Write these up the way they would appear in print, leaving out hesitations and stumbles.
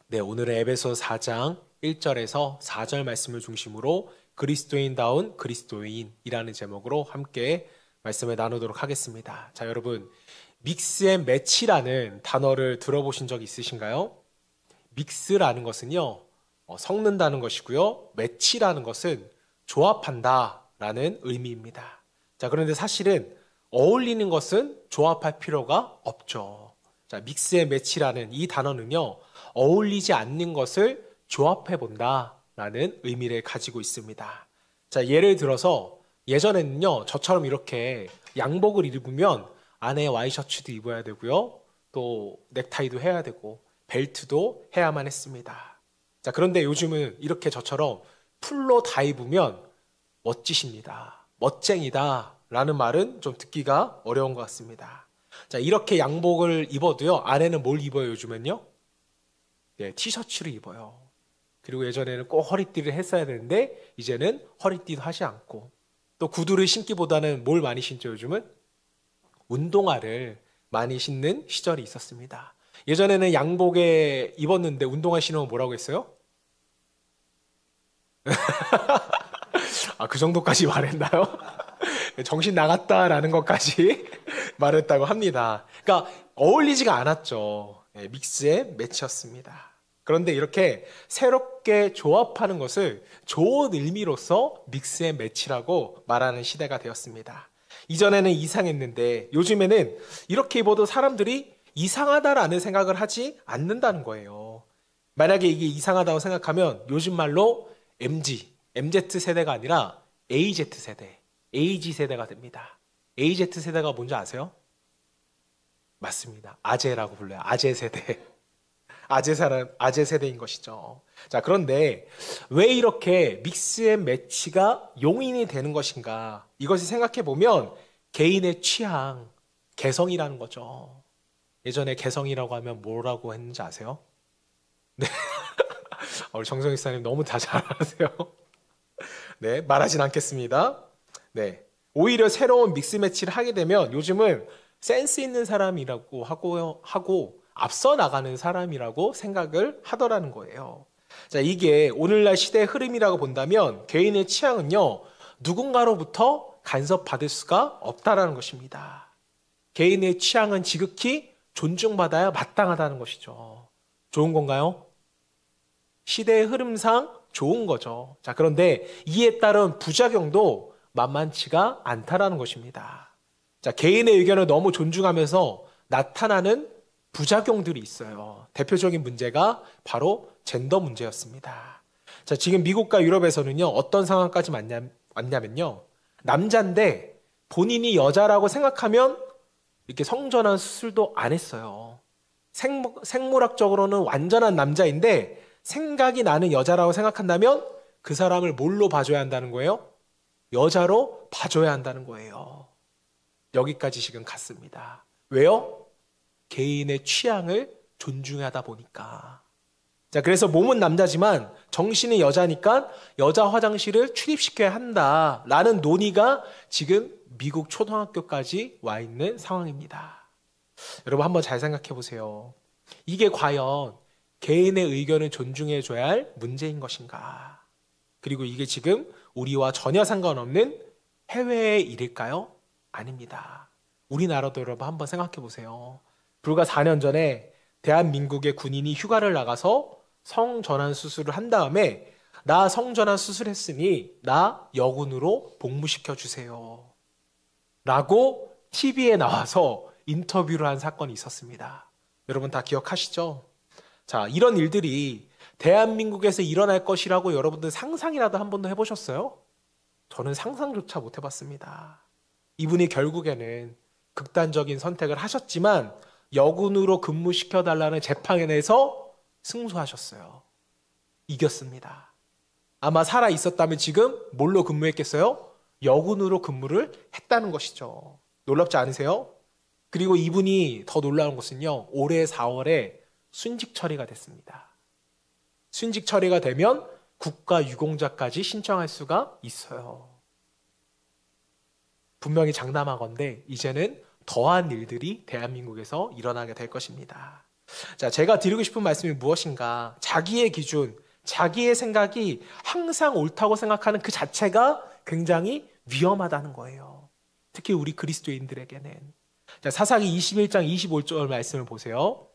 네, 오늘은 에베소 4장 1절에서 4절 말씀을 중심으로 그리스도인다운 그리스도인이라는 제목으로 함께 말씀을 나누도록 하겠습니다. 자, 여러분, 믹스 앤 매치라는 단어를 들어보신 적 있으신가요? 믹스라는 것은요, 섞는다는 것이고요. 매치라는 것은 조합한다라는 의미입니다. 자, 그런데 사실은 어울리는 것은 조합할 필요가 없죠. 자, 믹스 앤 매치라는 이 단어는요, 어울리지 않는 것을 조합해 본다라는 의미를 가지고 있습니다. 자, 예를 들어서 예전에는요, 저처럼 이렇게 양복을 입으면 안에 와이셔츠도 입어야 되고요, 또 넥타이도 해야 되고 벨트도 해야만 했습니다. 자, 그런데 요즘은 이렇게 저처럼 풀로 다 입으면 멋지십니다. 멋쟁이다 라는 말은 좀 듣기가 어려운 것 같습니다. 자, 이렇게 양복을 입어도요, 안에는 뭘 입어요, 요즘엔요? 네, 티셔츠를 입어요. 그리고 예전에는 꼭 허리띠를 했어야 되는데 이제는 허리띠도 하지 않고, 또 구두를 신기보다는 뭘 많이 신죠, 요즘은? 운동화를 많이 신는 시절이 있었습니다. 예전에는 양복에 입었는데 운동화 신으면 뭐라고 했어요? 아, 그 정도까지 말했나요? 정신 나갔다라는 것까지 말했다고 합니다. 그러니까 어울리지가 않았죠. 네, 믹스의 매치였습니다. 그런데 이렇게 새롭게 조합하는 것을 좋은 의미로서 믹스의 매치라고 말하는 시대가 되었습니다. 이전에는 이상했는데 요즘에는 이렇게 입어도 사람들이 이상하다라는 생각을 하지 않는다는 거예요. 만약에 이게 이상하다고 생각하면 요즘 말로 MZ 세대가 아니라 AZ 세대, AG 세대가 됩니다. AZ 세대가 뭔지 아세요? 맞습니다. 아재라고 불러요. 아재 세대. 아재 세대인 것이죠. 자, 그런데 왜 이렇게 믹스 앤 매치가 용인이 되는 것인가? 이것을 생각해 보면 개인의 취향, 개성이라는 거죠. 예전에 개성이라고 하면 뭐라고 했는지 아세요? 네. 우리 정성 목사님 너무 다 잘 아세요. 네, 말하진 않겠습니다. 네. 오히려 새로운 믹스 매치를 하게 되면 요즘은 센스 있는 사람이라고 하고 앞서 나가는 사람이라고 생각을 하더라는 거예요. 자, 이게 오늘날 시대의 흐름이라고 본다면 개인의 취향은요, 누군가로부터 간섭받을 수가 없다라는 것입니다. 개인의 취향은 지극히 존중받아야 마땅하다는 것이죠. 좋은 건가요? 시대의 흐름상 좋은 거죠. 자, 그런데 이에 따른 부작용도 만만치가 않다라는 것입니다. 자, 개인의 의견을 너무 존중하면서 나타나는 부작용들이 있어요. 대표적인 문제가 바로 젠더 문제였습니다. 자, 지금 미국과 유럽에서는요, 어떤 상황까지 왔냐면요, 남자인데 본인이 여자라고 생각하면 이렇게 성전환 수술도 안 했어요. 생물학적으로는 완전한 남자인데 생각이 나는 여자라고 생각한다면 그 사람을 뭘로 봐줘야 한다는 거예요? 여자로 봐줘야 한다는 거예요. 여기까지 지금 갔습니다. 왜요? 개인의 취향을 존중하다 보니까. 자, 그래서 몸은 남자지만 정신이 여자니까 여자 화장실을 출입시켜야 한다라는 논의가 지금 미국 초등학교까지 와 있는 상황입니다. 여러분 한번 잘 생각해 보세요. 이게 과연 개인의 의견을 존중해줘야 할 문제인 것인가? 그리고 이게 지금 우리와 전혀 상관없는 해외의 일일까요? 아닙니다. 우리나라도 여러분 한번 생각해 보세요. 불과 4년 전에 대한민국의 군인이 휴가를 나가서 성전환 수술을 한 다음에 나 성전환 수술했으니 나 여군으로 복무시켜 주세요. 라고 TV에 나와서 인터뷰를 한 사건이 있었습니다. 여러분 다 기억하시죠? 자, 이런 일들이 대한민국에서 일어날 것이라고 여러분들 상상이라도 한 번도 해보셨어요? 저는 상상조차 못 해봤습니다. 이분이 결국에는 극단적인 선택을 하셨지만 여군으로 근무시켜달라는 재판에서 승소하셨어요. 이겼습니다. 아마 살아 있었다면 지금 뭘로 근무했겠어요? 여군으로 근무를 했다는 것이죠. 놀랍지 않으세요? 그리고 이분이 더 놀라운 것은요, 올해 4월에 순직 처리가 됐습니다. 순직 처리가 되면 국가유공자까지 신청할 수가 있어요. 분명히 장담하건대 이제는 더한 일들이 대한민국에서 일어나게 될 것입니다. 자, 제가 드리고 싶은 말씀이 무엇인가? 자기의 기준, 자기의 생각이 항상 옳다고 생각하는 그 자체가 굉장히 위험하다는 거예요. 특히 우리 그리스도인들에게는. 자, 사사기 21장 25절 말씀을 보세요.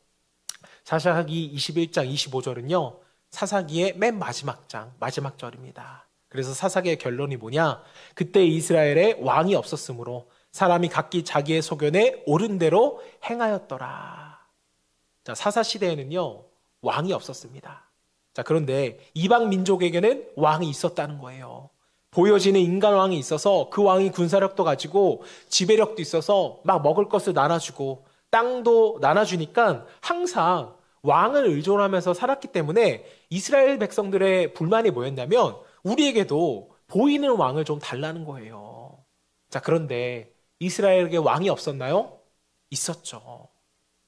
사사기 21장 25절은요, 사사기의 맨 마지막 장, 마지막 절입니다. 그래서 사사기의 결론이 뭐냐? 그때 이스라엘에 왕이 없었으므로 사람이 각기 자기의 소견에 옳은 대로 행하였더라. 자, 사사 시대에는요, 왕이 없었습니다. 자, 그런데 이방 민족에게는 왕이 있었다는 거예요. 보여지는 인간 왕이 있어서 그 왕이 군사력도 가지고 지배력도 있어서 막 먹을 것을 나눠주고 땅도 나눠주니까 항상 왕을 의존하면서 살았기 때문에 이스라엘 백성들의 불만이 뭐였냐면 우리에게도 보이는 왕을 좀 달라는 거예요. 자, 그런데 이스라엘에게 왕이 없었나요? 있었죠.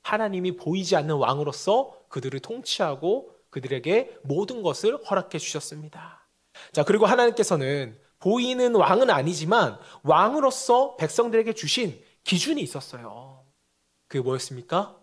하나님이 보이지 않는 왕으로서 그들을 통치하고 그들에게 모든 것을 허락해 주셨습니다. 자, 그리고 하나님께서는 보이는 왕은 아니지만 왕으로서 백성들에게 주신 기준이 있었어요. 그게 뭐였습니까?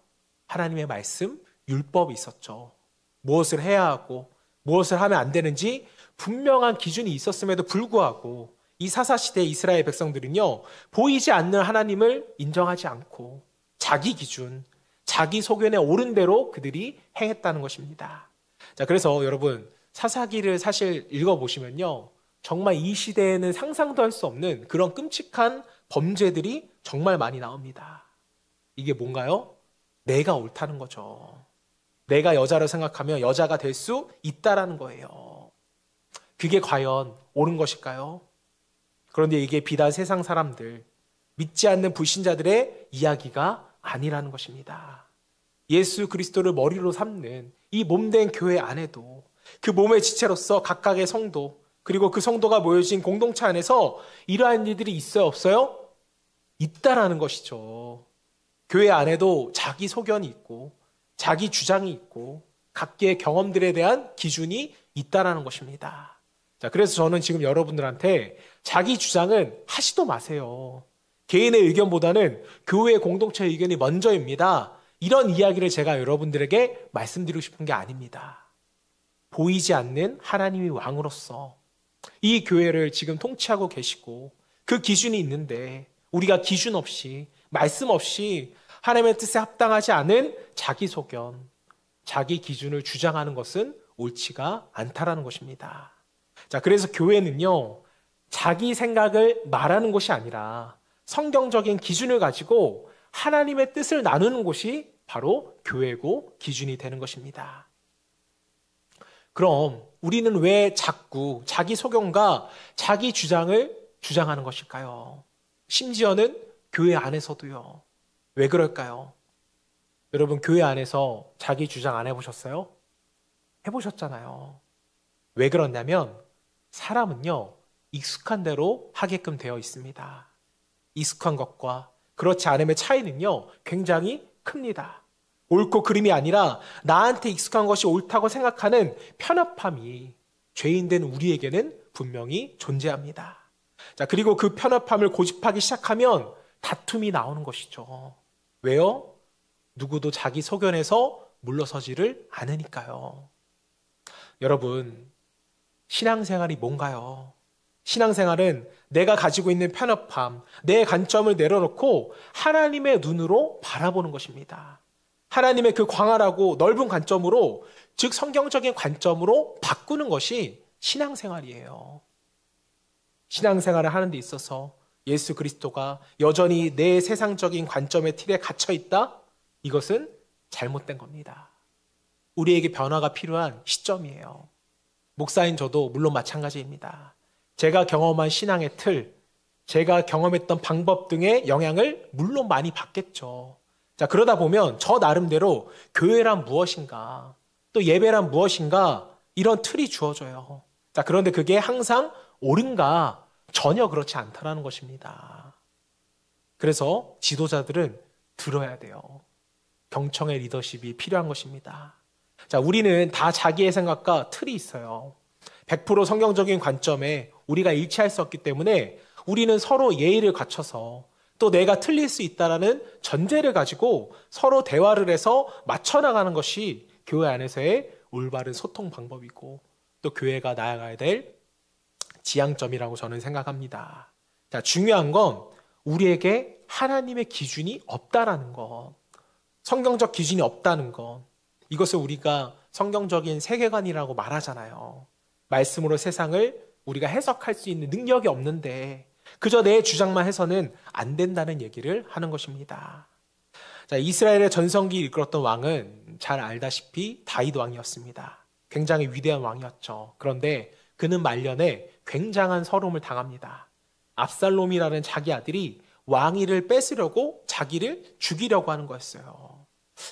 하나님의 말씀, 율법이 있었죠. 무엇을 해야 하고 무엇을 하면 안 되는지 분명한 기준이 있었음에도 불구하고 이 사사시대 이스라엘 백성들은요, 보이지 않는 하나님을 인정하지 않고 자기 기준, 자기 소견에 옳은 대로 그들이 행했다는 것입니다. 자, 그래서 여러분, 사사기를 사실 읽어보시면요, 정말 이 시대에는 상상도 할 수 없는 그런 끔찍한 범죄들이 정말 많이 나옵니다. 이게 뭔가요? 내가 옳다는 거죠. 내가 여자로 생각하면 여자가 될 수 있다라는 거예요. 그게 과연 옳은 것일까요? 그런데 이게 비단 세상 사람들, 믿지 않는 불신자들의 이야기가 아니라는 것입니다. 예수 그리스도를 머리로 삼는 이 몸된 교회 안에도 그 몸의 지체로서 각각의 성도, 그리고 그 성도가 모여진 공동체 안에서 이러한 일들이 있어요, 없어요? 있다라는 것이죠. 교회 안에도 자기 소견이 있고 자기 주장이 있고 각기의 경험들에 대한 기준이 있다라는 것입니다. 자, 그래서 저는 지금 여러분들한테 자기 주장은 하지도 마세요. 개인의 의견보다는 교회 공동체 의견이 먼저입니다. 이런 이야기를 제가 여러분들에게 말씀드리고 싶은 게 아닙니다. 보이지 않는 하나님이 왕으로서 이 교회를 지금 통치하고 계시고 그 기준이 있는데 우리가 기준 없이, 말씀 없이 하나님의 뜻에 합당하지 않은 자기 소견, 자기 기준을 주장하는 것은 옳지가 않다라는 것입니다. 자, 그래서 교회는요, 자기 생각을 말하는 것이 아니라 성경적인 기준을 가지고 하나님의 뜻을 나누는 곳이 바로 교회고 기준이 되는 것입니다. 그럼 우리는 왜 자꾸 자기 소견과 자기 주장을 주장하는 것일까요? 심지어는 교회 안에서도요. 왜 그럴까요? 여러분, 교회 안에서 자기 주장 안 해보셨어요? 해보셨잖아요. 왜 그러냐면 사람은요, 익숙한 대로 하게끔 되어 있습니다. 익숙한 것과 그렇지 않음의 차이는요, 굉장히 큽니다. 옳고 그름이 아니라 나한테 익숙한 것이 옳다고 생각하는 편협함이 죄인된 우리에게는 분명히 존재합니다. 자, 그리고 그 편협함을 고집하기 시작하면 다툼이 나오는 것이죠. 왜요? 누구도 자기 소견에서 물러서지를 않으니까요. 여러분, 신앙생활이 뭔가요? 신앙생활은 내가 가지고 있는 편협함, 내 관점을 내려놓고 하나님의 눈으로 바라보는 것입니다. 하나님의 그 광활하고 넓은 관점으로, 즉 성경적인 관점으로 바꾸는 것이 신앙생활이에요. 신앙생활을 하는 데 있어서 예수 그리스도가 여전히 내 세상적인 관점의 틀에 갇혀 있다? 이것은 잘못된 겁니다. 우리에게 변화가 필요한 시점이에요. 목사인 저도 물론 마찬가지입니다. 제가 경험한 신앙의 틀, 제가 경험했던 방법 등의 영향을 물론 많이 받겠죠. 자, 그러다 보면 저 나름대로 교회란 무엇인가, 또 예배란 무엇인가, 이런 틀이 주어져요. 자, 그런데 그게 항상 옳은가? 전혀 그렇지 않다라는 것입니다. 그래서 지도자들은 들어야 돼요. 경청의 리더십이 필요한 것입니다. 자, 우리는 다 자기의 생각과 틀이 있어요. 100% 성경적인 관점에 우리가 일치할 수 없기 때문에 우리는 서로 예의를 갖춰서 또 내가 틀릴 수 있다라는 전제를 가지고 서로 대화를 해서 맞춰나가는 것이 교회 안에서의 올바른 소통 방법이고 또 교회가 나아가야 될 지향점이라고 저는 생각합니다. 자, 중요한 건 우리에게 하나님의 기준이 없다라는 것, 성경적 기준이 없다는 것, 이것을 우리가 성경적인 세계관이라고 말하잖아요. 말씀으로 세상을 우리가 해석할 수 있는 능력이 없는데 그저 내 주장만 해서는 안 된다는 얘기를 하는 것입니다. 자, 이스라엘의 전성기 이끌었던 왕은 잘 알다시피 다윗 왕이었습니다. 굉장히 위대한 왕이었죠. 그런데 그는 말년에 굉장한 서름을 당합니다. 압살롬이라는 자기 아들이 왕위를 뺏으려고 자기를 죽이려고 하는 거였어요.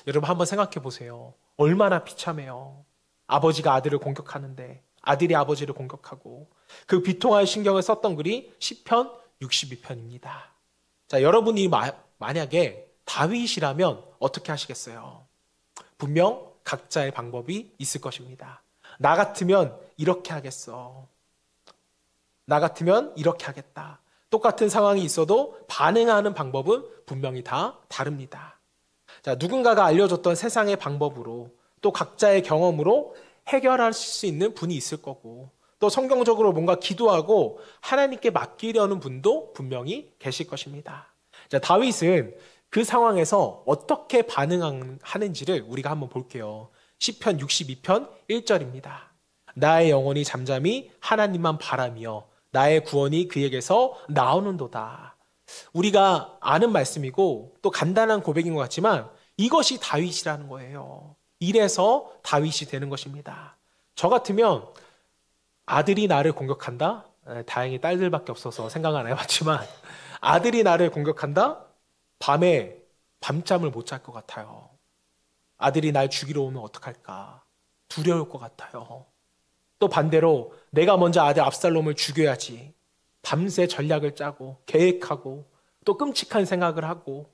여러분 한번 생각해 보세요. 얼마나 비참해요. 아버지가 아들을 공격하는데 아들이 아버지를 공격하고 그 비통한 신경을 썼던 글이 시편 62편입니다. 자, 여러분이 만약에 다윗이라면 어떻게 하시겠어요? 분명 각자의 방법이 있을 것입니다. 나 같으면 이렇게 하겠어. 나 같으면 이렇게 하겠다. 똑같은 상황이 있어도 반응하는 방법은 분명히 다 다릅니다. 자, 누군가가 알려줬던 세상의 방법으로 또 각자의 경험으로 해결할 수 있는 분이 있을 거고 또 성경적으로 뭔가 기도하고 하나님께 맡기려는 분도 분명히 계실 것입니다. 자, 다윗은 그 상황에서 어떻게 반응하는지를 우리가 한번 볼게요. 시편 62편 1절입니다. 나의 영혼이 잠잠히 하나님만 바라며 나의 구원이 그에게서 나오는도다. 우리가 아는 말씀이고 또 간단한 고백인 것 같지만 이것이 다윗이라는 거예요. 이래서 다윗이 되는 것입니다. 저 같으면 아들이 나를 공격한다? 다행히 딸들밖에 없어서 생각은 안 해봤지만 아들이 나를 공격한다? 밤에 밤잠을 못 잘 것 같아요. 아들이 날 죽이러 오면 어떡할까? 두려울 것 같아요. 또 반대로 내가 먼저 아들 압살롬을 죽여야지. 밤새 전략을 짜고 계획하고 또 끔찍한 생각을 하고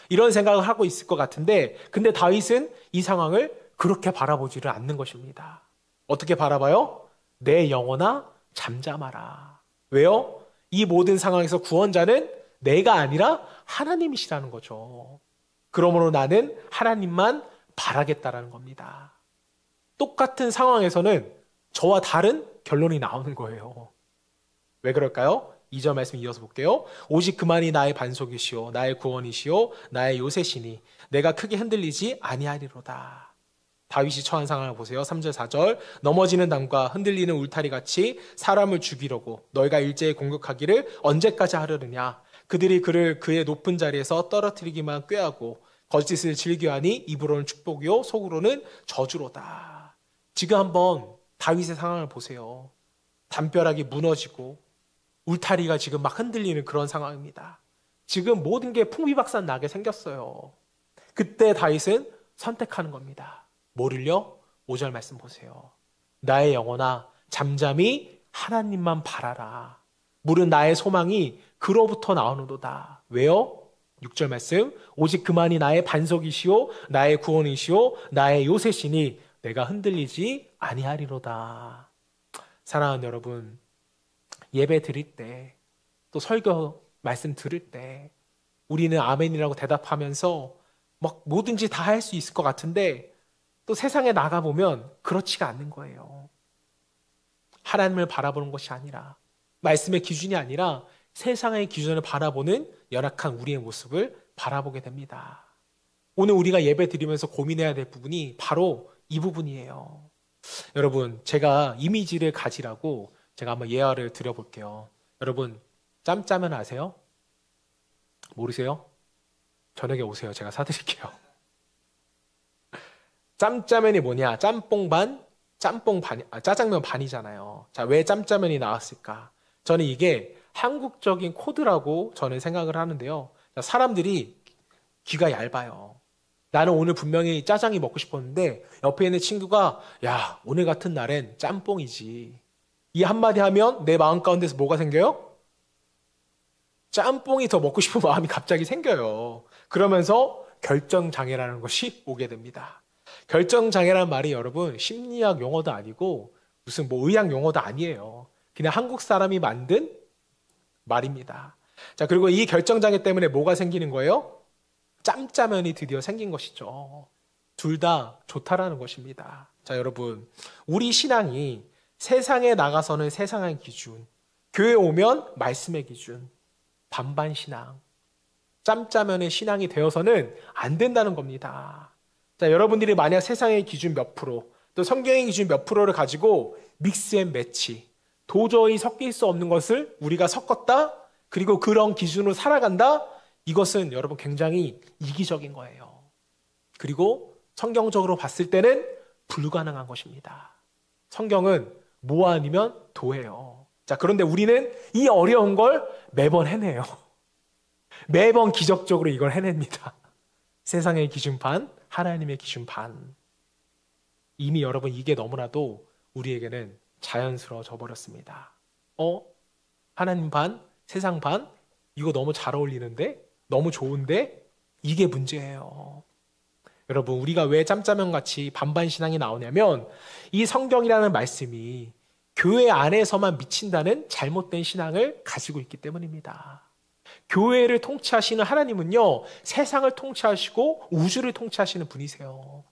이런 생각을 하고 있을 것 같은데 근데 다윗은 이 상황을 그렇게 바라보지를 않는 것입니다. 어떻게 바라봐요? 내 영혼아 잠잠하라. 왜요? 이 모든 상황에서 구원자는 내가 아니라 하나님이시라는 거죠. 그러므로 나는 하나님만 바라겠다라는 겁니다. 똑같은 상황에서는 저와 다른 결론이 나오는 거예요. 왜 그럴까요? 2절 말씀 이어서 볼게요. 오직 그만이 나의 반석이시오 나의 구원이시오 나의 요새시니 내가 크게 흔들리지 아니하리로다. 다윗이 처한 상황을 보세요. 3절 4절 넘어지는 담과 흔들리는 울타리같이 사람을 죽이려고 너희가 일제히 공격하기를 언제까지 하려느냐. 그들이 그를 그의 높은 자리에서 떨어뜨리기만 꾀하고 거짓을 즐겨하니 입으로는 축복이요 속으로는 저주로다. 지금 한번 다윗의 상황을 보세요. 담벼락이 무너지고 울타리가 지금 막 흔들리는 그런 상황입니다. 지금 모든 게 풍비박산 나게 생겼어요. 그때 다윗은 선택하는 겁니다. 뭐를요? 5절 말씀 보세요. 나의 영혼아 잠잠히 하나님만 바라라. 물은 나의 소망이 그로부터 나오는도다. 왜요? 6절 말씀 오직 그만이 나의 반석이시오 나의 구원이시오 나의 요새시니 내가 흔들리지 아니하리로다. 사랑하는 여러분, 예배 드릴 때 또 설교 말씀 들을 때 우리는 아멘이라고 대답하면서 막 뭐든지 다 할 수 있을 것 같은데 또 세상에 나가보면 그렇지가 않는 거예요. 하나님을 바라보는 것이 아니라 말씀의 기준이 아니라 세상의 기준을 바라보는 연약한 우리의 모습을 바라보게 됩니다. 오늘 우리가 예배 드리면서 고민해야 될 부분이 바로 이 부분이에요. 여러분, 제가 이미지를 가지라고 제가 한번 예화를 드려볼게요. 여러분, 짬짜면 아세요? 모르세요? 저녁에 오세요. 제가 사드릴게요. 짬짜면이 뭐냐? 짬뽕 반, 짜장면 반이잖아요. 자, 왜 짬짜면이 나왔을까? 저는 이게 한국적인 코드라고 저는 생각을 하는데요. 자, 사람들이 귀가 얇아요. 나는 오늘 분명히 짜장이 먹고 싶었는데 옆에 있는 친구가 야, 오늘 같은 날엔 짬뽕이지. 이 한마디 하면 내 마음 가운데서 뭐가 생겨요? 짬뽕이 더 먹고 싶은 마음이 갑자기 생겨요. 그러면서 결정장애라는 것이 오게 됩니다. 결정장애라는 말이 여러분 심리학 용어도 아니고 무슨 뭐 의학 용어도 아니에요. 그냥 한국 사람이 만든 말입니다. 자, 그리고 이 결정장애 때문에 뭐가 생기는 거예요? 짬짜면이 드디어 생긴 것이죠. 둘 다 좋다라는 것입니다. 자, 여러분, 우리 신앙이 세상에 나가서는 세상의 기준, 교회 오면 말씀의 기준, 반반 신앙, 짬짜면의 신앙이 되어서는 안 된다는 겁니다. 자, 여러분들이 만약 세상의 기준 몇 프로, 또 성경의 기준 몇 프로를 가지고 믹스 앤 매치, 도저히 섞일 수 없는 것을 우리가 섞었다, 그리고 그런 기준으로 살아간다, 이것은 여러분 굉장히 이기적인 거예요. 그리고 성경적으로 봤을 때는 불가능한 것입니다. 성경은 뭐 아니면 도예요. 자, 그런데 우리는 이 어려운 걸 매번 해내요. 매번 기적적으로 이걸 해냅니다. 세상의 기준판, 하나님의 기준판. 이미 여러분 이게 너무나도 우리에게는 자연스러워져 버렸습니다. 하나님 반, 세상 반, 이거 너무 잘 어울리는데? 너무 좋은데? 이게 문제예요. 여러분, 우리가 왜 짬짜면 같이 반반 신앙이 나오냐면 이 성경이라는 말씀이 교회 안에서만 미친다는 잘못된 신앙을 가지고 있기 때문입니다. 교회를 통치하시는 하나님은요, 세상을 통치하시고 우주를 통치하시는 분이세요.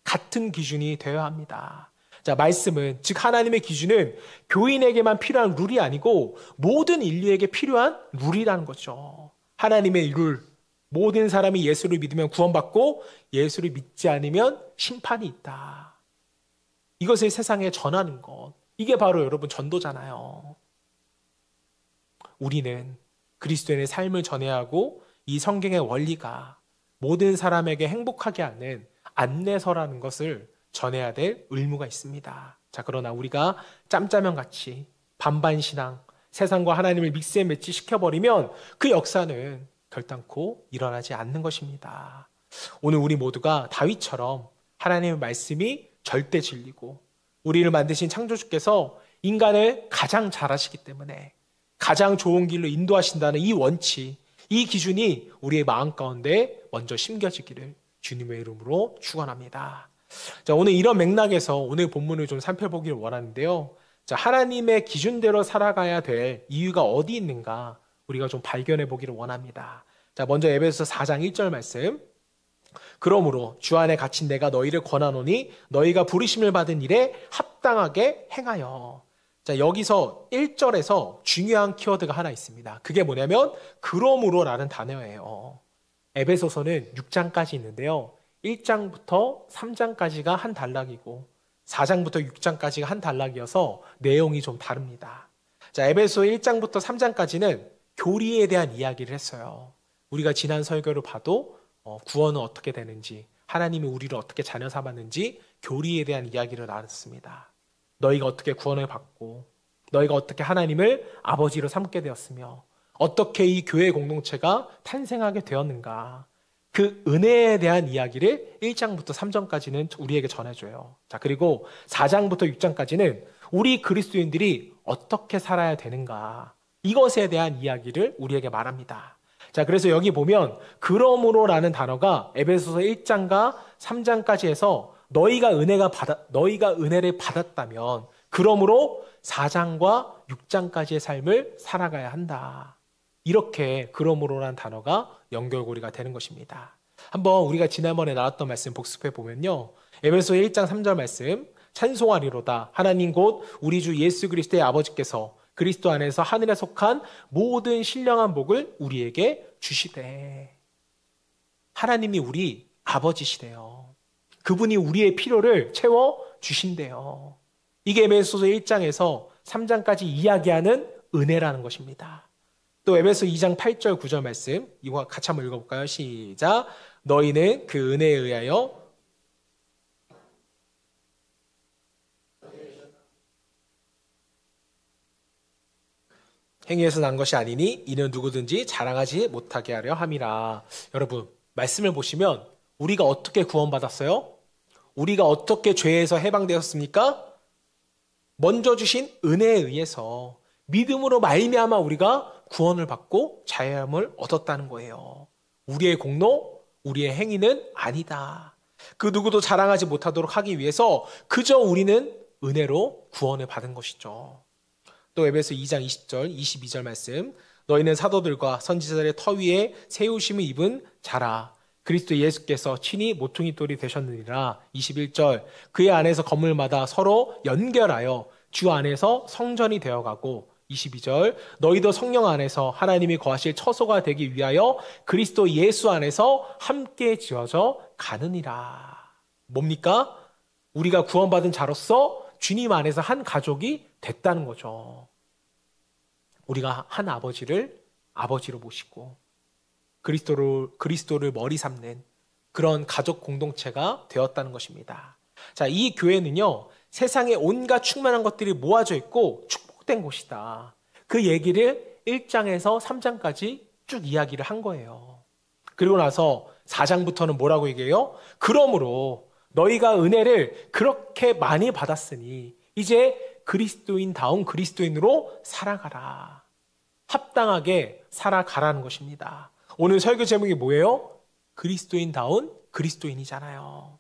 같은 기준이 되어야 합니다. 자, 말씀은, 즉 하나님의 기준은 교인에게만 필요한 룰이 아니고 모든 인류에게 필요한 룰이라는 거죠. 하나님의 룰, 모든 사람이 예수를 믿으면 구원받고 예수를 믿지 않으면 심판이 있다. 이것을 세상에 전하는 것, 이게 바로 여러분 전도잖아요. 우리는 그리스도인의 삶을 전해야 하고 이 성경의 원리가 모든 사람에게 행복하게 하는 안내서라는 것을 전해야 될 의무가 있습니다. 자, 그러나 우리가 짬짜면 같이 반반 신앙, 세상과 하나님을 믹스에 매치 시켜버리면 그 역사는 결단코 일어나지 않는 것입니다. 오늘 우리 모두가 다윗처럼 하나님의 말씀이 절대 진리고 우리를 만드신 창조주께서 인간을 가장 잘 아시기 때문에 가장 좋은 길로 인도하신다는 이 원칙, 이 기준이 우리의 마음 가운데 먼저 심겨지기를 주님의 이름으로 축원합니다. 자, 오늘 이런 맥락에서 오늘 본문을 좀 살펴보기를 원하는데요. 자, 하나님의 기준대로 살아가야 될 이유가 어디 있는가 우리가 좀 발견해 보기를 원합니다. 자, 먼저 에베소서 4장 1절 말씀. 그러므로 주 안에 갇힌 내가 너희를 권하노니 너희가 부르심을 받은 일에 합당하게 행하여. 자, 여기서 1절에서 중요한 키워드가 하나 있습니다. 그게 뭐냐면 그러므로라는 단어예요. 에베소서는 6장까지 있는데요. 1장부터 3장까지가 한 단락이고 4장부터 6장까지가 한 단락이어서 내용이 좀 다릅니다. 자, 에베소 1장부터 3장까지는 교리에 대한 이야기를 했어요. 우리가 지난 설교를 봐도 구원은 어떻게 되는지, 하나님이 우리를 어떻게 자녀 삼았는지 교리에 대한 이야기를 나눴습니다. 너희가 어떻게 구원을 받고 너희가 어떻게 하나님을 아버지로 삼게 되었으며 어떻게 이 교회 공동체가 탄생하게 되었는가, 그 은혜에 대한 이야기를 1장부터 3장까지는 우리에게 전해줘요. 자, 그리고 4장부터 6장까지는 우리 그리스도인들이 어떻게 살아야 되는가, 이것에 대한 이야기를 우리에게 말합니다. 자, 그래서 여기 보면 그러므로라는 단어가 에베소서 1장과 3장까지 해서 너희가 은혜를 받았다면 그러므로 4장과 6장까지의 삶을 살아가야 한다. 이렇게 그러므로라는 단어가 연결고리가 되는 것입니다. 한번 우리가 지난번에 나왔던 말씀 복습해 보면요. 에베소 1장 3절 말씀, 찬송하리로다 하나님 곧 우리 주 예수 그리스도의 아버지께서 그리스도 안에서 하늘에 속한 모든 신령한 복을 우리에게 주시되. 하나님이 우리 아버지시대요. 그분이 우리의 필요를 채워 주신대요. 이게 에베소서 1장에서 3장까지 이야기하는 은혜라는 것입니다. 또 에베소 2장 8절 9절 말씀, 이거 같이 한번 읽어볼까요? 시작. 너희는 그 은혜에 의하여 행위에서 난 것이 아니니 이는 누구든지 자랑하지 못하게 하려 함이라. 여러분, 말씀을 보시면 우리가 어떻게 구원받았어요? 우리가 어떻게 죄에서 해방되었습니까? 먼저 주신 은혜에 의해서 믿음으로 말미암아 우리가 구원을 받고 자유함을 얻었다는 거예요. 우리의 공로, 우리의 행위는 아니다. 그 누구도 자랑하지 못하도록 하기 위해서 그저 우리는 은혜로 구원을 받은 것이죠. 또 에베소 2장 20절, 22절 말씀. 너희는 사도들과 선지자들의 터 위에 세우심을 입은 자라. 그리스도 예수께서 친히 모퉁이 돌이 되셨느니라. 21절 그의 안에서 건물마다 서로 연결하여 주 안에서 성전이 되어가고 22절 너희도 성령 안에서 하나님이 거하실 처소가 되기 위하여 그리스도 예수 안에서 함께 지어져 가느니라. 뭡니까? 우리가 구원받은 자로서 주님 안에서 한 가족이 됐다는 거죠. 우리가 한 아버지를 아버지로 모시고 그리스도를 머리 삼는 그런 가족 공동체가 되었다는 것입니다. 자, 이 교회는요, 세상에 온갖 충만한 것들이 모아져 있고 축복된 곳이다. 그 얘기를 1장에서 3장까지 쭉 이야기를 한 거예요. 그리고 나서 4장부터는 뭐라고 얘기해요? 그러므로 너희가 은혜를 그렇게 많이 받았으니 이제 그리스도인다운 그리스도인으로 살아가라. 합당하게 살아가라는 것입니다. 오늘 설교 제목이 뭐예요? 그리스도인다운 그리스도인이잖아요.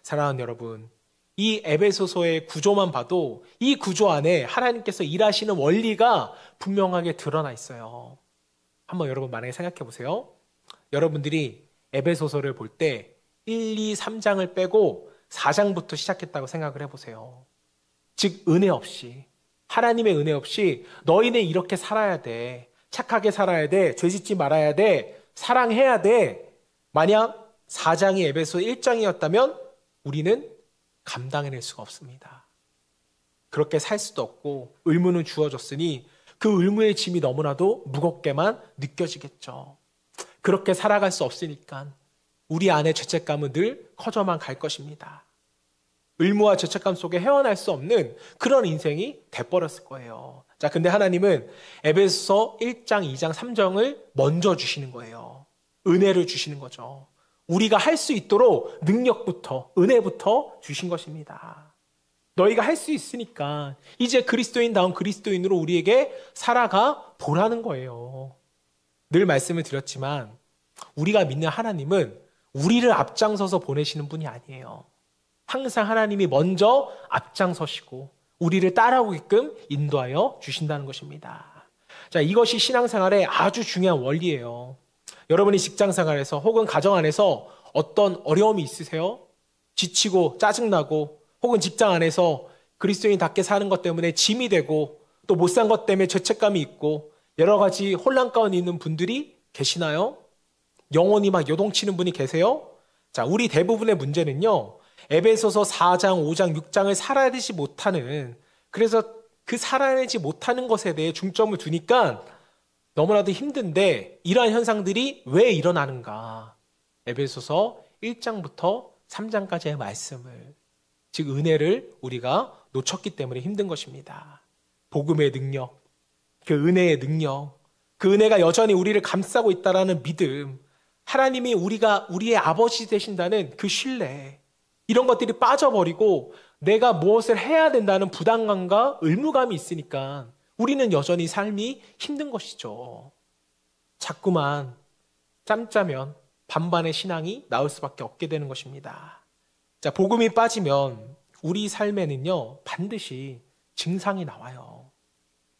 사랑하는 여러분, 이 에베소서의 구조만 봐도 이 구조 안에 하나님께서 일하시는 원리가 분명하게 드러나 있어요. 한번 여러분 만약에 생각해 보세요. 여러분들이 에베소서를 볼 때 1, 2, 3장을 빼고 4장부터 시작했다고 생각을 해보세요. 즉 은혜 없이, 하나님의 은혜 없이 너희는 이렇게 살아야 돼. 착하게 살아야 돼. 죄짓지 말아야 돼. 사랑해야 돼. 만약 4장이 에베소 1장이었다면 우리는 감당해낼 수가 없습니다. 그렇게 살 수도 없고 의무는 주어졌으니 그 의무의 짐이 너무나도 무겁게만 느껴지겠죠. 그렇게 살아갈 수 없으니까 우리 안에 죄책감은 늘 커져만 갈 것입니다. 의무와 죄책감 속에 헤어날 수 없는 그런 인생이 돼버렸을 거예요. 자, 근데 하나님은 에베소서 1장, 2장, 3장을 먼저 주시는 거예요. 은혜를 주시는 거죠. 우리가 할 수 있도록 능력부터, 은혜부터 주신 것입니다. 너희가 할 수 있으니까 이제 그리스도인다운 그리스도인으로 우리에게 살아가 보라는 거예요. 늘 말씀을 드렸지만 우리가 믿는 하나님은 우리를 앞장서서 보내시는 분이 아니에요. 항상 하나님이 먼저 앞장서시고 우리를 따라오게끔 인도하여 주신다는 것입니다. 자, 이것이 신앙생활의 아주 중요한 원리예요. 여러분이 직장생활에서 혹은 가정 안에서 어떤 어려움이 있으세요? 지치고 짜증나고 혹은 직장 안에서 그리스도인답게 사는 것 때문에 짐이 되고 또 못 산 것 때문에 죄책감이 있고 여러 가지 혼란 가운데 있는 분들이 계시나요? 영혼이 막 요동치는 분이 계세요? 자, 우리 대부분의 문제는요, 에베소서 4장, 5장, 6장을 살아내지 못하는, 그래서 그 살아내지 못하는 것에 대해 중점을 두니까 너무나도 힘든데 이러한 현상들이 왜 일어나는가? 에베소서 1장부터 3장까지의 말씀을, 즉 은혜를 우리가 놓쳤기 때문에 힘든 것입니다. 복음의 능력, 그 은혜의 능력, 그 은혜가 여전히 우리를 감싸고 있다는 믿음, 하나님이 우리의 아버지 되신다는 그 신뢰, 이런 것들이 빠져버리고 내가 무엇을 해야 된다는 부담감과 의무감이 있으니까 우리는 여전히 삶이 힘든 것이죠. 자꾸만 짬짜면 반반의 신앙이 나올 수밖에 없게 되는 것입니다. 자, 복음이 빠지면 우리 삶에는요, 반드시 증상이 나와요.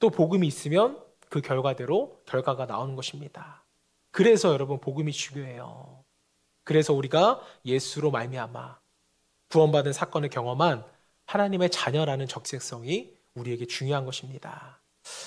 또 복음이 있으면 그 결과대로 결과가 나오는 것입니다. 그래서 여러분 복음이 중요해요. 그래서 우리가 예수로 말미암아 구원받은 사건을 경험한 하나님의 자녀라는 적색성이 우리에게 중요한 것입니다.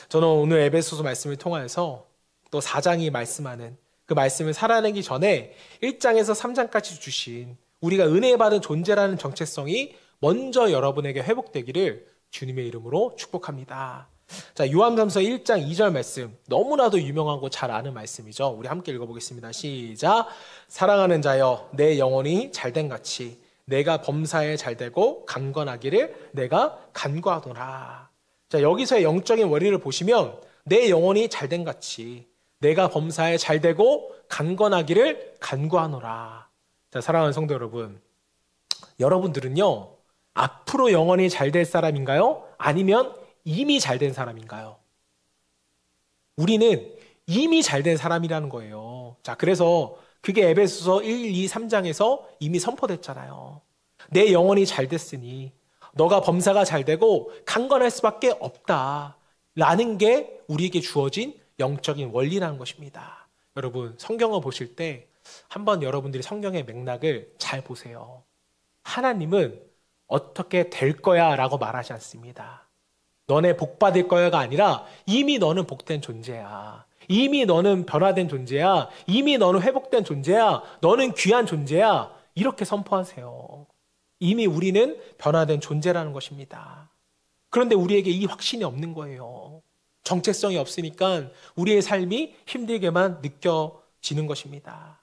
저는 오늘 에베소서 말씀을 통하여서 또 4장이 말씀하는 그 말씀을 살아내기 전에 1장에서 3장까지 주신 우리가 은혜 받은 존재라는 정체성이 먼저 여러분에게 회복되기를 주님의 이름으로 축복합니다. 자, 요한삼서 1장 2절 말씀, 너무나도 유명하고 잘 아는 말씀이죠. 우리 함께 읽어보겠습니다. 시작. 사랑하는 자여, 내 영혼이 잘된 같이 내가 범사에 잘되고 강건하기를 내가 간구하노라. 자, 여기서의 영적인 원리를 보시면 내 영혼이 잘된 같이 내가 범사에 잘되고 강건하기를 간구하노라. 자, 사랑하는 성도 여러분, 여러분들은요, 앞으로 영혼이 잘될 사람인가요? 아니면 이미 잘된 사람인가요? 우리는 이미 잘된 사람이라는 거예요. 자, 그래서 그게 에베소서 1, 2, 3장에서 이미 선포됐잖아요. 내 영혼이 잘 됐으니 너가 범사가 잘 되고 강건할 수밖에 없다 라는 게 우리에게 주어진 영적인 원리라는 것입니다. 여러분, 성경을 보실 때 한번 여러분들이 성경의 맥락을 잘 보세요. 하나님은 어떻게 될 거야 라고 말하지 않습니다. 너네 복 받을 거야가 아니라 이미 너는 복된 존재야. 이미 너는 변화된 존재야. 이미 너는 회복된 존재야. 너는 귀한 존재야. 이렇게 선포하세요. 이미 우리는 변화된 존재라는 것입니다. 그런데 우리에게 이 확신이 없는 거예요. 정체성이 없으니까 우리의 삶이 힘들게만 느껴지는 것입니다.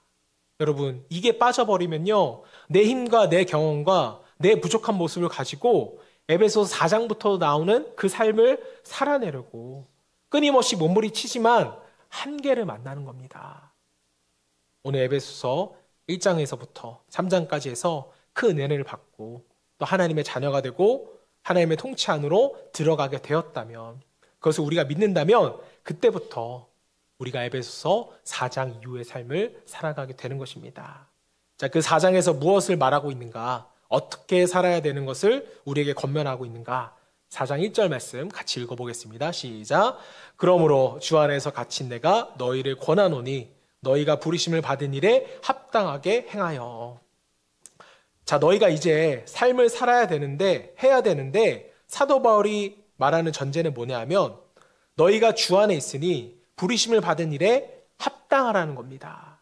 여러분, 이게 빠져버리면요, 내 힘과 내 경험과 내 부족한 모습을 가지고 에베소서 4장부터 나오는 그 삶을 살아내려고 끊임없이 몸부림치지만 한계를 만나는 겁니다. 오늘 에베소서 1장에서부터 3장까지 해서 그 은혜를 받고 또 하나님의 자녀가 되고 하나님의 통치 안으로 들어가게 되었다면, 그것을 우리가 믿는다면 그때부터 우리가 에베소서 4장 이후의 삶을 살아가게 되는 것입니다. 자, 그 4장에서 무엇을 말하고 있는가? 어떻게 살아야 되는 것을 우리에게 권면하고 있는가? 4장 1절 말씀 같이 읽어보겠습니다. 시작. 그러므로 주 안에서 갇힌 내가 너희를 권하노니 너희가 부르심을 받은 일에 합당하게 행하여. 자, 너희가 이제 삶을 살아야 되는데, 해야 되는데, 사도 바울이 말하는 전제는 뭐냐 하면 너희가 주 안에 있으니 부르심을 받은 일에 합당하라는 겁니다.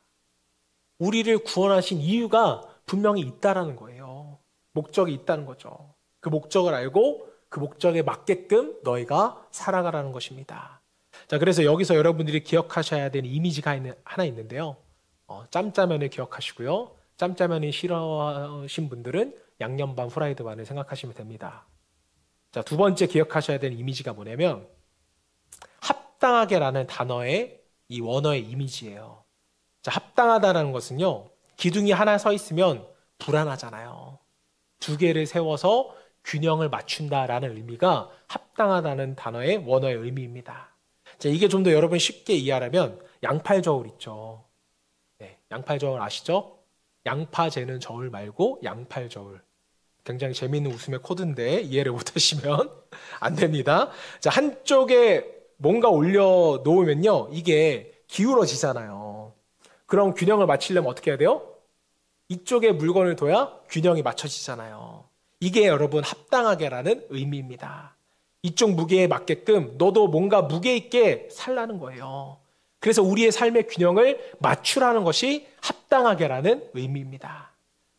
우리를 구원하신 이유가 분명히 있다라는 거예요. 목적이 있다는 거죠. 그 목적을 알고 그 목적에 맞게끔 너희가 살아가라는 것입니다. 자, 그래서 여기서 여러분들이 기억하셔야 되는 이미지가 하나 있는데요. 짬짜면을 기억하시고요. 짬짜면이 싫어하신 분들은 양념반 후라이드 반을 생각하시면 됩니다. 자, 두 번째 기억하셔야 되는 이미지가 뭐냐면 합당하게라는 단어의 이 원어의 이미지예요. 자, 합당하다라는 것은요, 기둥이 하나 서 있으면 불안하잖아요. 두 개를 세워서 균형을 맞춘다라는 의미가 합당하다는 단어의 원어의 의미입니다. 자, 이게 좀 더 여러분 쉽게 이해하려면 양팔 저울 있죠. 네, 양팔 저울 아시죠? 양파 재는 저울 말고 양팔 저울. 굉장히 재미있는 웃음의 코드인데 이해를 못하시면 안 됩니다. 자, 한쪽에 뭔가 올려 놓으면요, 이게 기울어지잖아요. 그럼 균형을 맞추려면 어떻게 해야 돼요? 이쪽에 물건을 둬야 균형이 맞춰지잖아요. 이게 여러분 합당하게라는 의미입니다. 이쪽 무게에 맞게끔 너도 뭔가 무게 있게 살라는 거예요. 그래서 우리의 삶의 균형을 맞추라는 것이 합당하게라는 의미입니다.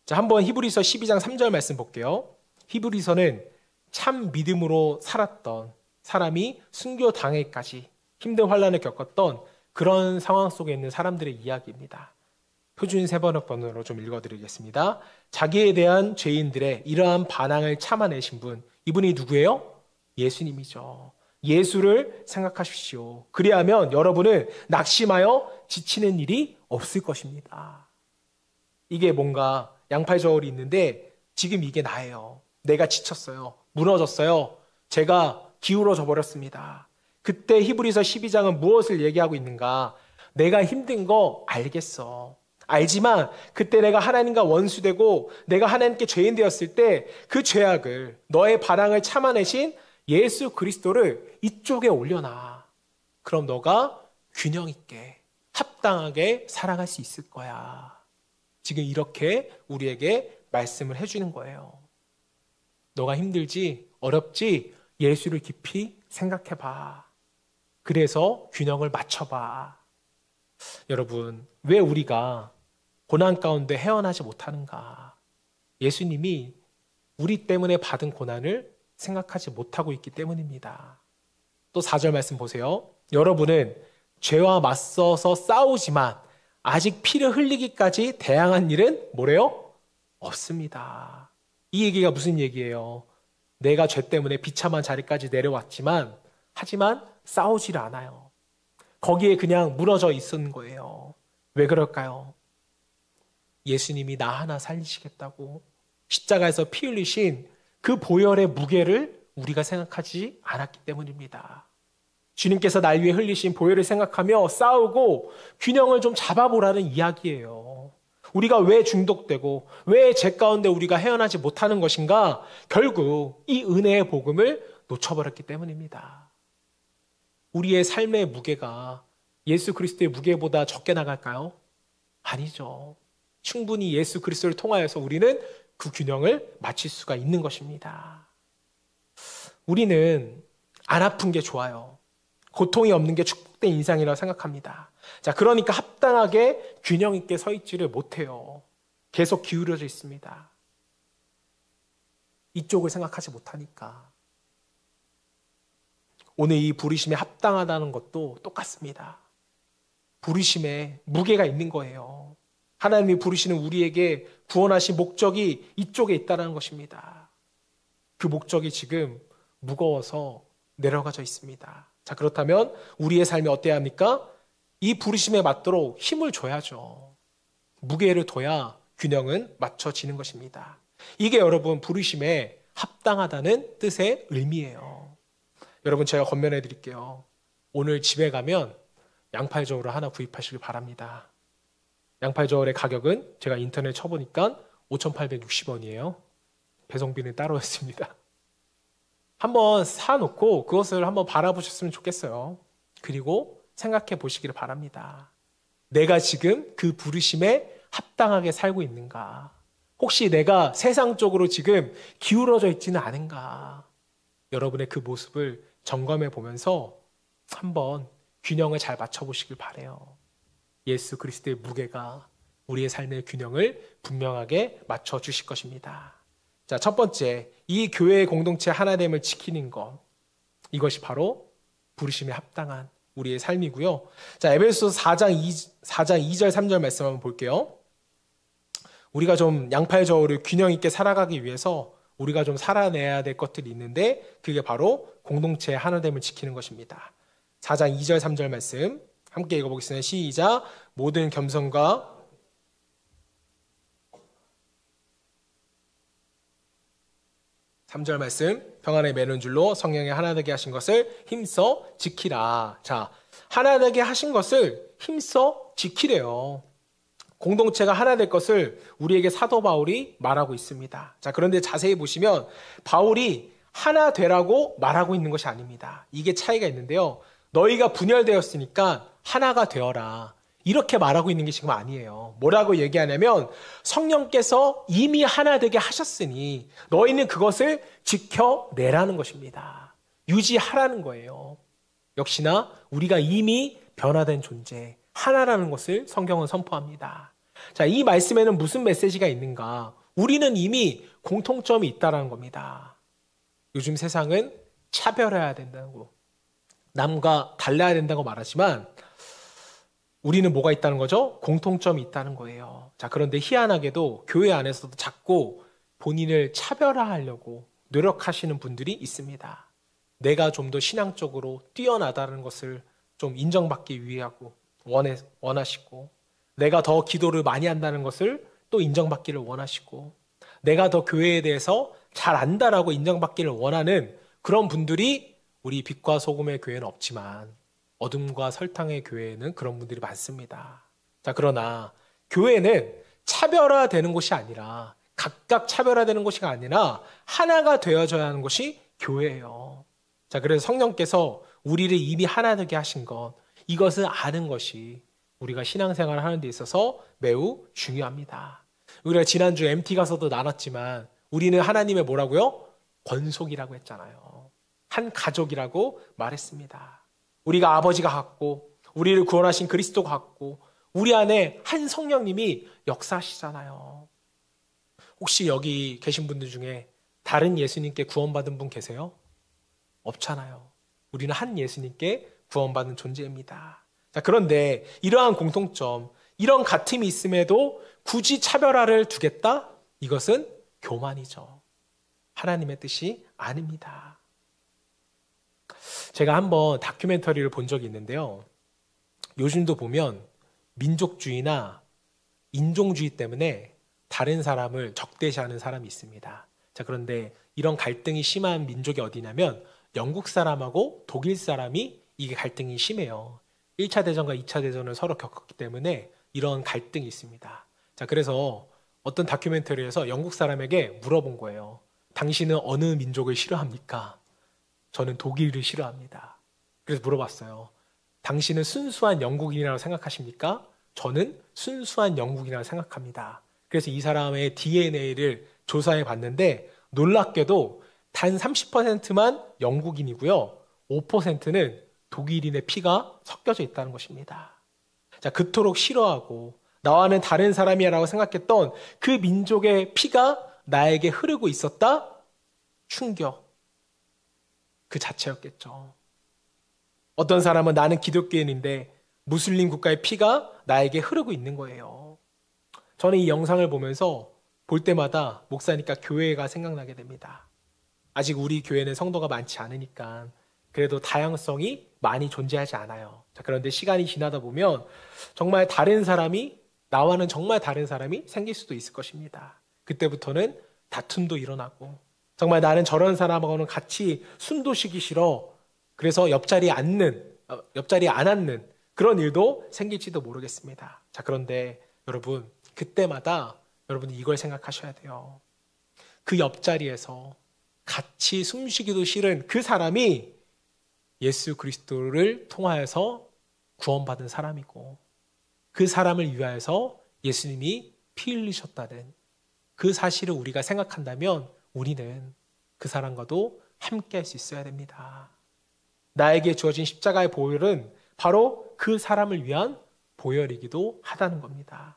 자, 한번 히브리서 12장 3절 말씀 볼게요. 히브리서는 참 믿음으로 살았던 사람이 순교당해까지 힘든 환난을 겪었던 그런 상황 속에 있는 사람들의 이야기입니다. 표준 세번역번호로 좀 읽어드리겠습니다. 자기에 대한 죄인들의 이러한 반항을 참아내신 분, 이분이 누구예요? 예수님이죠. 예수를 생각하십시오. 그리하면 여러분은 낙심하여 지치는 일이 없을 것입니다. 이게 뭔가 양팔 저울이 있는데 지금 이게 나예요. 내가 지쳤어요. 무너졌어요. 제가 기울어져 버렸습니다. 그때 히브리서 12장은 무엇을 얘기하고 있는가? 내가 힘든 거 알겠어. 알지만 그때 내가 하나님과 원수되고 내가 하나님께 죄인 되었을 때 그 죄악을, 너의 반항을 참아내신 예수 그리스도를 이쪽에 올려놔. 그럼 너가 균형 있게 합당하게 살아갈 수 있을 거야. 지금 이렇게 우리에게 말씀을 해주는 거예요. 너가 힘들지, 어렵지, 예수를 깊이 생각해봐. 그래서 균형을 맞춰봐. 여러분, 왜 우리가 고난 가운데 헤어나지 못하는가? 예수님이 우리 때문에 받은 고난을 생각하지 못하고 있기 때문입니다. 또 4절 말씀 보세요. 여러분은 죄와 맞서서 싸우지만 아직 피를 흘리기까지 대항한 일은 뭐래요? 없습니다. 이 얘기가 무슨 얘기예요? 내가 죄 때문에 비참한 자리까지 내려왔지만 하지만 싸우지를 않아요. 거기에 그냥 무너져 있는 거예요. 왜 그럴까요? 예수님이 나 하나 살리시겠다고 십자가에서 피 흘리신 그 보혈의 무게를 우리가 생각하지 않았기 때문입니다. 주님께서 날 위해 흘리신 보혈을 생각하며 싸우고 균형을 좀 잡아보라는 이야기예요. 우리가 왜 중독되고 왜 죄 가운데 우리가 헤어나지 못하는 것인가? 결국 이 은혜의 복음을 놓쳐버렸기 때문입니다. 우리의 삶의 무게가 예수 그리스도의 무게보다 적게 나갈까요? 아니죠. 충분히 예수 그리스도를 통하여서 우리는 그 균형을 맞출 수가 있는 것입니다. 우리는 안 아픈 게 좋아요. 고통이 없는 게 축복된 인상이라고 생각합니다. 자, 그러니까 합당하게 균형 있게 서 있지를 못해요. 계속 기울어져 있습니다. 이쪽을 생각하지 못하니까. 오늘 이 부르심에 합당하다는 것도 똑같습니다. 부르심에 무게가 있는 거예요. 하나님이 부르시는 우리에게 구원하신 목적이 이쪽에 있다는 것입니다. 그 목적이 지금 무거워서 내려가져 있습니다. 자, 그렇다면 우리의 삶이 어때야 합니까? 이 부르심에 맞도록 힘을 줘야죠. 무게를 둬야 균형은 맞춰지는 것입니다. 이게 여러분 부르심에 합당하다는 뜻의 의미예요. 여러분 제가 권면해 드릴게요. 오늘 집에 가면 양팔 저울을 하나 구입하시길 바랍니다. 양팔 저울의 가격은 제가 인터넷 쳐보니까 5,860원이에요. 배송비는 따로였습니다. 한번 사놓고 그것을 한번 바라보셨으면 좋겠어요. 그리고 생각해 보시기를 바랍니다. 내가 지금 그 부르심에 합당하게 살고 있는가? 혹시 내가 세상적으로 지금 기울어져 있지는 않은가? 여러분의 그 모습을 점검해 보면서 한번 균형을 잘 맞춰보시길 바라요. 예수 그리스도의 무게가 우리의 삶의 균형을 분명하게 맞춰주실 것입니다. 자, 첫 번째, 이 교회의 공동체 하나됨을 지키는 것. 이것이 바로 부르심에 합당한 우리의 삶이고요. 자, 에베소서 4장 2절 3절 말씀 한번 볼게요. 우리가 좀 양팔 저울을 균형 있게 살아가기 위해서 우리가 좀 살아내야 될 것들이 있는데 그게 바로 공동체의 하나됨을 지키는 것입니다. 4장 2절 3절 말씀 함께 읽어보겠습니다. 시작. 모든 겸손과 3절 말씀, 평안에 매는 줄로 성령에 하나 되게 하신 것을 힘써 지키라. 자, 하나 되게 하신 것을 힘써 지키래요. 공동체가 하나 될 것을 우리에게 사도 바울이 말하고 있습니다. 자, 그런데 자세히 보시면 바울이 하나 되라고 말하고 있는 것이 아닙니다. 이게 차이가 있는데요. 너희가 분열되었으니까 하나가 되어라. 이렇게 말하고 있는 게 지금 아니에요. 뭐라고 얘기하냐면 성령께서 이미 하나 되게 하셨으니 너희는 그것을 지켜내라는 것입니다. 유지하라는 거예요. 역시나 우리가 이미 변화된 존재, 하나라는 것을 성경은 선포합니다. 자, 이 말씀에는 무슨 메시지가 있는가? 우리는 이미 공통점이 있다는 겁니다. 요즘 세상은 차별해야 된다고, 남과 달라야 된다고 말하지만 우리는 뭐가 있다는 거죠? 공통점이 있다는 거예요. 자, 그런데 희한하게도 교회 안에서도 자꾸 본인을 차별화하려고 노력하시는 분들이 있습니다. 내가 좀 더 신앙적으로 뛰어나다는 것을 좀 인정받기 위하고 원하시고, 내가 더 기도를 많이 한다는 것을 또 인정받기를 원하시고, 내가 더 교회에 대해서 잘 안다라고 인정받기를 원하는 그런 분들이 우리 빛과 소금의 교회는 없지만 어둠과 설탕의 교회에는 그런 분들이 많습니다. 자, 그러나 교회는 차별화되는 곳이 아니라, 각각 차별화되는 곳이 아니라 하나가 되어져야 하는 것이 교회예요. 자, 그래서 성령께서 우리를 이미 하나 되게 하신 것, 이것을 아는 것이 우리가 신앙생활을 하는 데 있어서 매우 중요합니다. 우리가 지난주 MT 가서도 나눴지만 우리는 하나님의 뭐라고요? 권속이라고 했잖아요. 한 가족이라고 말했습니다. 우리가 아버지가 같고 우리를 구원하신 그리스도가 같고 우리 안에 한 성령님이 역사하시잖아요. 혹시 여기 계신 분들 중에 다른 예수님께 구원받은 분 계세요? 없잖아요. 우리는 한 예수님께 구원받은 존재입니다. 자, 그런데 이러한 공통점, 이런 같음이 있음에도 굳이 차별화를 두겠다? 이것은 교만이죠. 하나님의 뜻이 아닙니다. 제가 한번 다큐멘터리를 본 적이 있는데요. 요즘도 보면 민족주의나 인종주의 때문에 다른 사람을 적대시하는 사람이 있습니다. 자, 그런데 이런 갈등이 심한 민족이 어디냐면 영국 사람하고 독일 사람이 이게 갈등이 심해요. 1차 대전과 2차 대전을 서로 겪었기 때문에 이런 갈등이 있습니다. 자, 그래서 어떤 다큐멘터리에서 영국 사람에게 물어본 거예요. 당신은 어느 민족을 싫어합니까? 저는 독일을 싫어합니다. 그래서 물어봤어요. 당신은 순수한 영국인이라고 생각하십니까? 저는 순수한 영국인이라고 생각합니다. 그래서 이 사람의 DNA를 조사해 봤는데 놀랍게도 단 30%만 영국인이고요. 5%는 독일인의 피가 섞여져 있다는 것입니다. 자, 그토록 싫어하고 나와는 다른 사람이라고 생각했던 그 민족의 피가 나에게 흐르고 있었다? 충격. 그 자체였겠죠. 어떤 사람은 나는 기독교인인데 무슬림 국가의 피가 나에게 흐르고 있는 거예요. 저는 이 영상을 보면서 볼 때마다 목사니까 교회가 생각나게 됩니다. 아직 우리 교회는 성도가 많지 않으니까 그래도 다양성이 많이 존재하지 않아요. 자, 그런데 시간이 지나다 보면 정말 다른 사람이 나와는 정말 다른 사람이 생길 수도 있을 것입니다. 그때부터는 다툼도 일어나고 정말 나는 저런 사람하고는 같이 숨도 쉬기 싫어. 그래서 옆자리에 안 앉는 그런 일도 생길지도 모르겠습니다. 자, 그런데 여러분 그때마다 여러분이 이걸 생각하셔야 돼요. 그 옆자리에서 같이 숨쉬기도 싫은 그 사람이 예수 그리스도를 통하여서 구원받은 사람이고 그 사람을 위하여서 예수님이 피 흘리셨다는 그 사실을 우리가 생각한다면 우리는 그 사람과도 함께 할 수 있어야 됩니다. 나에게 주어진 십자가의 보혈은 바로 그 사람을 위한 보혈이기도 하다는 겁니다.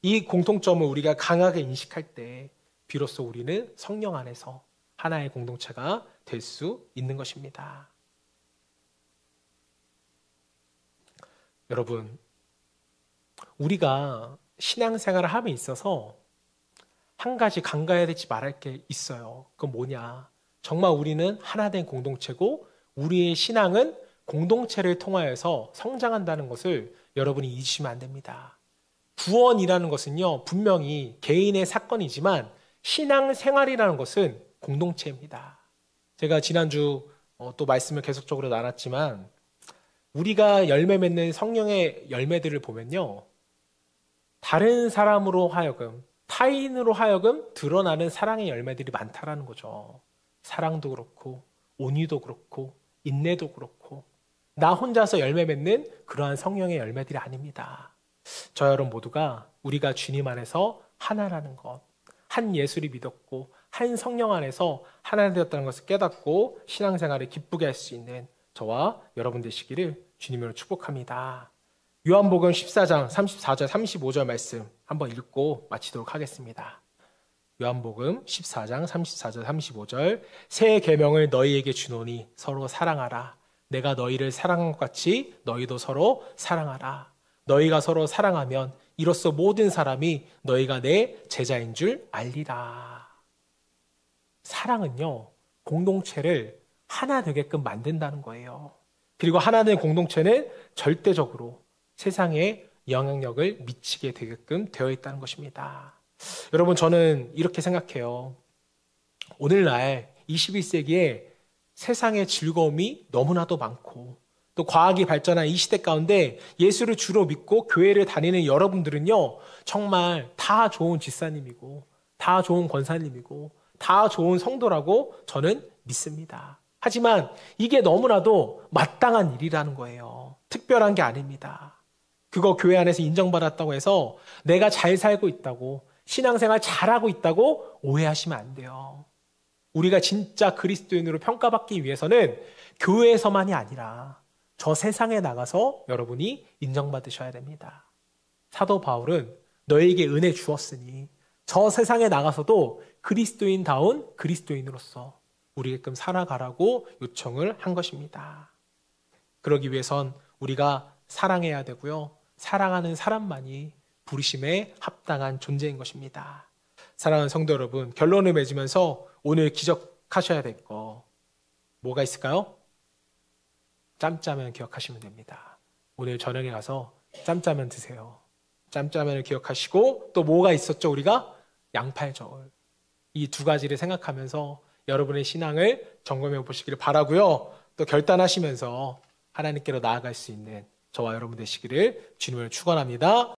이 공통점을 우리가 강하게 인식할 때 비로소 우리는 성령 안에서 하나의 공동체가 될 수 있는 것입니다. 여러분, 우리가 신앙생활을 함에 있어서 한 가지 간과해야 되지 말할 게 있어요. 그건 뭐냐? 정말 우리는 하나된 공동체고 우리의 신앙은 공동체를 통하여서 성장한다는 것을 여러분이 잊으시면 안 됩니다. 구원이라는 것은요, 분명히 개인의 사건이지만 신앙생활이라는 것은 공동체입니다. 제가 지난주 또 말씀을 계속적으로 나눴지만 우리가 열매 맺는 성령의 열매들을 보면요, 다른 사람으로 하여금 타인으로 하여금 드러나는 사랑의 열매들이 많다라는 거죠. 사랑도 그렇고 온유도 그렇고 인내도 그렇고 나 혼자서 열매 맺는 그러한 성령의 열매들이 아닙니다. 저 여러분 모두가 우리가 주님 안에서 하나라는 것, 한 예수를 믿었고 한 성령 안에서 하나 되었다는 것을 깨닫고 신앙생활을 기쁘게 할 수 있는 저와 여러분 되시기를 주님으로 축복합니다. 요한복음 14장 34절 35절 말씀 한번 읽고 마치도록 하겠습니다. 요한복음 14장 34절 35절 새 계명을 너희에게 주노니 서로 사랑하라. 내가 너희를 사랑한 것 같이 너희도 서로 사랑하라. 너희가 서로 사랑하면 이로써 모든 사람이 너희가 내 제자인 줄 알리라. 사랑은요, 공동체를 하나 되게끔 만든다는 거예요. 그리고 하나 된 공동체는 절대적으로 세상에 영향력을 미치게 되게끔 되어 있다는 것입니다. 여러분, 저는 이렇게 생각해요. 오늘날 21세기에 세상의 즐거움이 너무나도 많고 또 과학이 발전한 이 시대 가운데 예수를 주로 믿고 교회를 다니는 여러분들은요, 정말 다 좋은 집사님이고 다 좋은 권사님이고 다 좋은 성도라고 저는 믿습니다. 하지만 이게 너무나도 마땅한 일이라는 거예요. 특별한 게 아닙니다. 그거 교회 안에서 인정받았다고 해서 내가 잘 살고 있다고 신앙생활 잘하고 있다고 오해하시면 안 돼요. 우리가 진짜 그리스도인으로 평가받기 위해서는 교회에서만이 아니라 저 세상에 나가서 여러분이 인정받으셔야 됩니다. 사도 바울은 너에게 은혜 주었으니 저 세상에 나가서도 그리스도인다운 그리스도인으로서 우리에게끔 살아가라고 요청을 한 것입니다. 그러기 위해선 우리가 사랑해야 되고요. 사랑하는 사람만이 부르심에 합당한 존재인 것입니다. 사랑하는 성도 여러분, 결론을 맺으면서 오늘 기억하셔야 될 거 뭐가 있을까요? 짬짜면 기억하시면 됩니다. 오늘 저녁에 가서 짬짜면 드세요. 짬짜면을 기억하시고 또 뭐가 있었죠? 우리가 양팔절. 이 두 가지를 생각하면서 여러분의 신앙을 점검해 보시기를 바라고요. 또 결단하시면서 하나님께로 나아갈 수 있는 저와 여러분 되시기를 주님을 축원합니다.